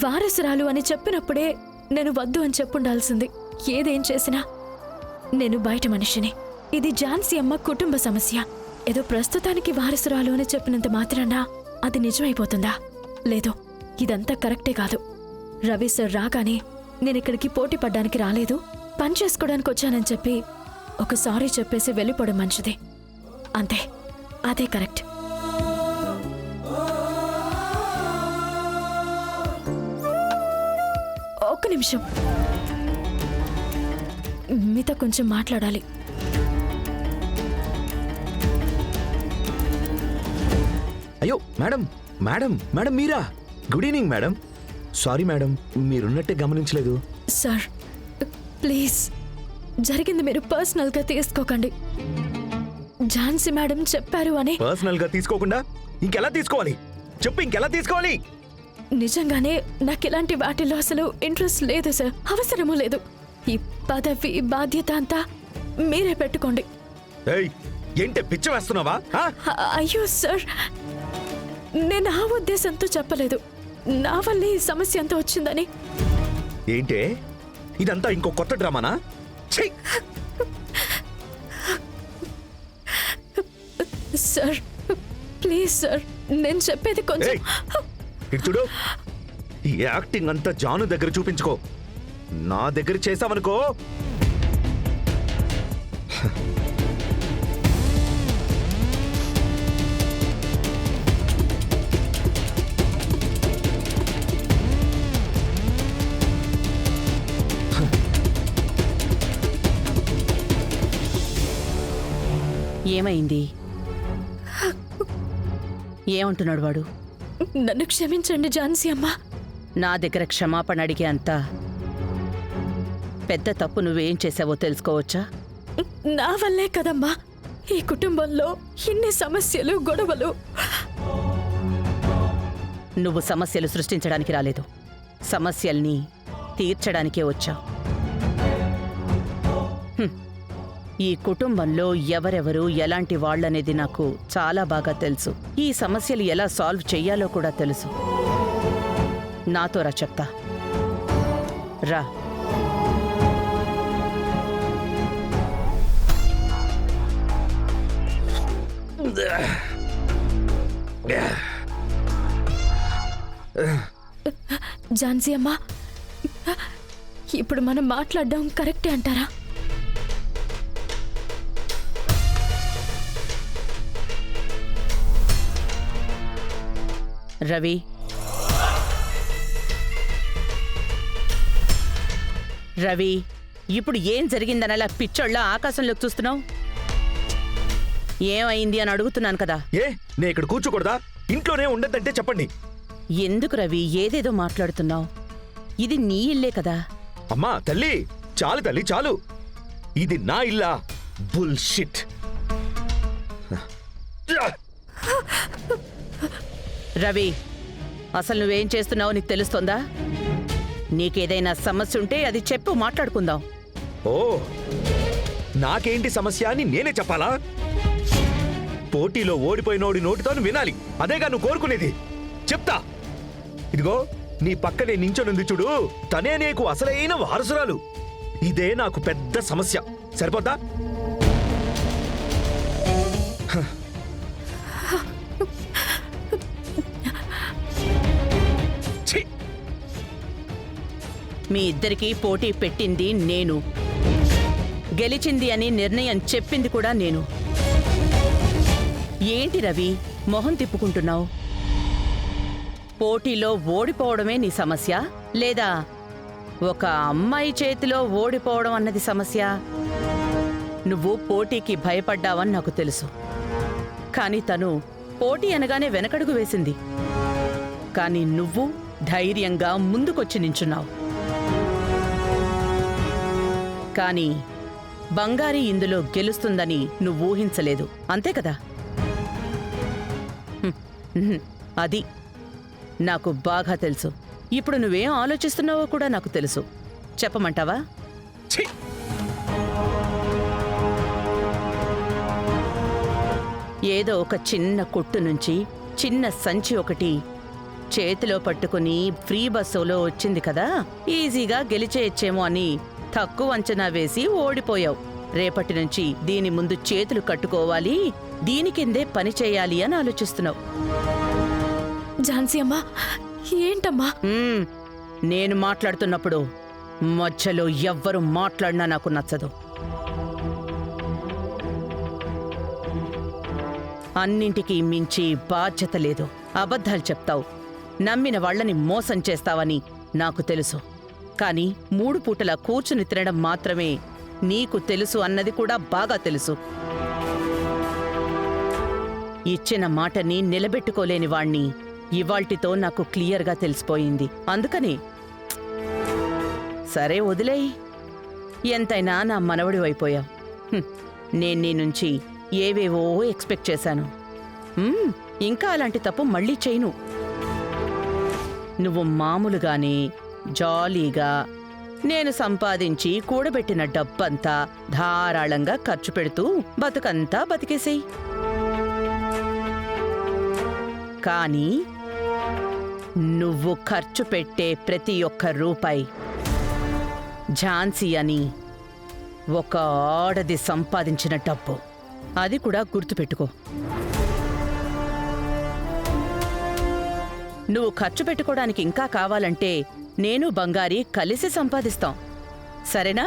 వారసురాలు అని చెప్పినప్పుడే నేను వద్దు అని చెప్పుండాల్సింది. ఏదేం చేసినా నేను బయట మనిషిని. ఇది ఝాన్సీ అమ్మ కుటుంబ సమస్య. ఏదో ప్రస్తుతానికి వారసురాలు అని చెప్పినంత మాత్రాన అది నిజమైపోతుందా? లేదు, ఇదంతా కరెక్టే కాదు. రవి సార్ రాగానే నేనిక్కడికి పోటీ పడ్డానికి రాలేదు, పని చేసుకోవడానికి వచ్చానని చెప్పి ఒక సారీ చెప్పేసి వెళ్ళిపోవడం మంచిది. అంతే, అదే కరెక్ట్. ఒక్క నిమిషం, మీతో కొంచెం మాట్లాడాలి. అయ్యో మేడం, మేడం మేడం మీరా? Good evening madam. Sorry madam, మీరున్నట్టే గమనించలేదు. సార్ ప్లీజ్, జరిగింది మీరు పర్సనల్ గా తీసుకోకండి. ఝాన్సీ మేడం చెప్పారు అని. పర్సనల్ గా తీసుకోకుండా ఇంకెలా తీసుకోవాలి చెప్పు, ఇంకెలా తీసుకోవాలి? నిజంగానే నాకు ఇలాంటి వాటిల్లో అసలు ఇంట్రెస్ట్ లేదు సార్, అవసరమూ లేదు. ఈ పదవి బాధ్యత అంతా మీరే పెట్టుకోండి. ఏంటే పిచ్చ వేస్తున్నావా? అయ్యో సార్, నేను ఆ ఉద్దేశంతో చెప్పలేదు. నా వల్లే ఈ సమస్య అంతా వచ్చిందని. ఏంటే ఇదంతా ఇంకో కొత్త డ్రామానా? సార్ ప్లీజ్ సార్, నేను చెప్పేది కొంచెం. చూడు, ఈ యాక్టింగ్ అంతా జాను దగ్గర చూపించుకో. నా దగ్గర చేసావనుకో. ఏమైంది? ఏమంటున్నాడు వాడు? నన్ను క్షమించండి ఝాన్సీ అమ్మా. నా దగ్గర క్షమాపణ అడిగే అంత పెద్ద తప్పు నువ్వేం చేసావో తెలుసుకోవచ్చా? నా వల్లే కదమ్మా ఈ కుటుంబంలో ఇన్ని సమస్యలు, గొడవలు. నువ్వు సమస్యలు సృష్టించడానికి రాలేదు, సమస్యల్ని తీర్చడానికే వచ్చావు. ఈ కుటుంబంలో ఎవరెవరు ఎలాంటి వాళ్ళనేది నాకు చాలా బాగా తెలుసు. ఈ సమస్యలు ఎలా సాల్వ్ చెయ్యాలో కూడా తెలుసు. నాతో రా, చెప్తా. రా. ఝాన్సీ అమ్మా, ఇప్పుడు మనం మాట్లాడడం కరెక్టే అంటారా? రవి, రవి, ఇప్పుడు ఏం జరిగిందనలా పిచ్చోళ్ళ ఆకాశంలోకి చూస్తున్నావు? ఏమైంది అని అడుగుతున్నాను కదా. నేను ఇక్కడ కూర్చోకూడదా? ఇంట్లోనే ఉండద్దంటే చెప్పండి. ఎందుకు రవి ఏదేదో మాట్లాడుతున్నావు? ఇది నీ ఇల్లే కదా. అమ్మా తల్లి, చాలు తల్లి చాలు. ఇది నా ఇల్లా? బుల్షిట్. రవి, అసలు నువ్వేం చేస్తున్నావో నీకు తెలుస్తోందా? నీకేదైనా సమస్య ఉంటే అది చెప్పు, మాట్లాడుకుందాం. ఓ, నాకేంటి సమస్య అని నేనే చెప్పాలా? పోటీలో ఓడిపోయినోడి నోటితో వినాలి, అదేగా నువ్వు కోరుకునేది. చెప్తా. ఇదిగో నీ పక్కనే నించొనుంది చూడు, తనే నీకు అసలైన వారసురాలు. ఇదే నాకు పెద్ద సమస్య. సరిపోద్దా? మీ ఇద్దరికీ పోటీ పెట్టింది నేను, గెలిచింది అని నిర్ణయం చెప్పింది కూడా నేను. ఏంటి రవి మొహం తిప్పుకుంటున్నావు? పోటీలో ఓడిపోవడమే నీ సమస్య, లేదా ఒక అమ్మాయి చేతిలో ఓడిపోవడం అన్నది సమస్య? నువ్వు పోటీకి భయపడ్డావని నాకు తెలుసు, కానీ తను పోటీ అనగానే వెనకడుగు వేసింది. కానీ నువ్వు ధైర్యంగా ముందుకొచ్చి నించున్నావు. కానీ బంగారి ఇందులో గెలుస్తుందని నువ్వు ఊహించలేదు, అంతే కదా? అది నాకు బాగా తెలుసు. ఇప్పుడు నువ్వేం ఆలోచిస్తున్నావో కూడా నాకు తెలుసు. చెప్పమంటావా? ఏదో ఒక చిన్న కొట్టు నుంచి చిన్న సంచి ఒకటి చేతిలో పట్టుకుని ఫ్రీ బస్సులో వచ్చింది కదా, ఈజీగా గెలిచేయచ్చేమో అని తక్కువ అంచనా వేసి ఓడిపోయావు. రేపటి నుంచి దీని ముందు చేతులు కట్టుకోవాలి, దీని కిందే పని చేయాలి అని ఆలోచిస్తున్నావు. ఝాన్సీ అమ్మా, ఏంటమ్మా? నేను మాట్లాడుతున్నప్పుడు మధ్యలో ఎవ్వరు మాట్లాడినా నాకు నచ్చదు. అన్నింటికీ మించి బాధ్యత లేదు. అబద్ధాలు చెప్తావు, నమ్మిన వాళ్ళని మోసం చేస్తావని నాకు తెలుసు. కానీ 3 పూటలా కూర్చుని తినడం మాత్రమే నీకు తెలుసు అన్నది కూడా బాగా తెలుసు. ఇచ్చిన మాటని నిలబెట్టుకోలేని వాణ్ణి ఇవాల్టితో నాకు క్లియర్గా తెలిసిపోయింది. అందుకని సరే వదిలేయ్, ఎంతైనా నా మనవడివైపోయావు. నేను నీ నుంచి ఏవేవో ఎక్స్పెక్ట్ చేశాను. ఇంకా అలాంటి తప్పు మళ్ళీ చేయను. నువ్వు మామూలుగానే జాలీగా నేను సంపాదించి కూడబెట్టిన డబ్బంతా ధారాళంగా ఖర్చు పెడుతూ బతుకంతా బతికేసేయ్. కానీ నువ్వు ఖర్చు పెట్టే ప్రతి ఒక్క రూపాయి ఝాన్సీ అని ఒక ఆడది సంపాదించిన డబ్బు. అది కూడా గుర్తుపెట్టుకో. నువ్వు ఖర్చు పెట్టుకోవడానికి ఇంకా కావాలంటే నేను బంగారి కలిసి సంపాదిస్తాం, సరేనా?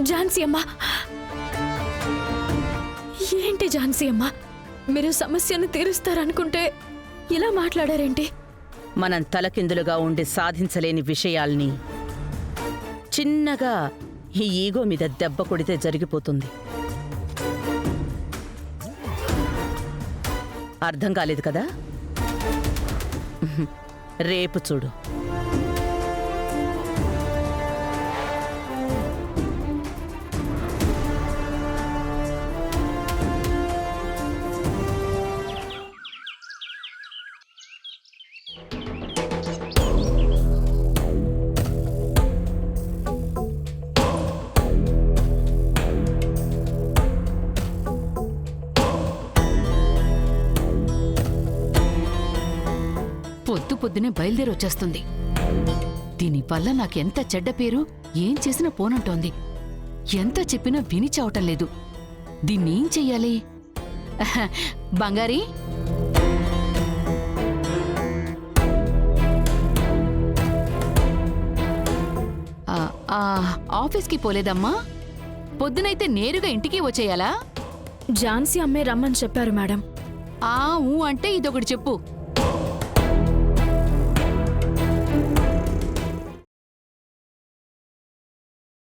ఝాన్సీ అమ్మా, ఏంటి ఝాన్సీ అమ్మా, మీరు సమస్యను తీరుస్తారనుకుంటే ఇలా మాట్లాడారేంటి? మనం తలకిందులుగా ఉండి సాధించలేని విషయాల్ని చిన్నగా ఈ ఈగో మీద దెబ్బ కొడితే జరిగిపోతుంది. అర్థం కాలేదు కదా? రేపు చూడు. పొద్దునే బయలుదేరి వచ్చేస్తుంది. దీనివల్ల నాకెంత చెడ్డ పేరు, ఏం చేసినా పోనంటోంది. ఎంత చెప్పినా విని చావటం లేదు. దీన్నేం చెయ్యాలి? బంగారీ, ఆఫీస్కి పోలేదమ్మా? పొద్దునైతే నేరుగా ఇంటికి వచ్చేయాలా? ఝాన్సీ అమ్మే రమ్మని చెప్పారు మేడం. ఊ అంటే ఇదొకటి చెప్పు.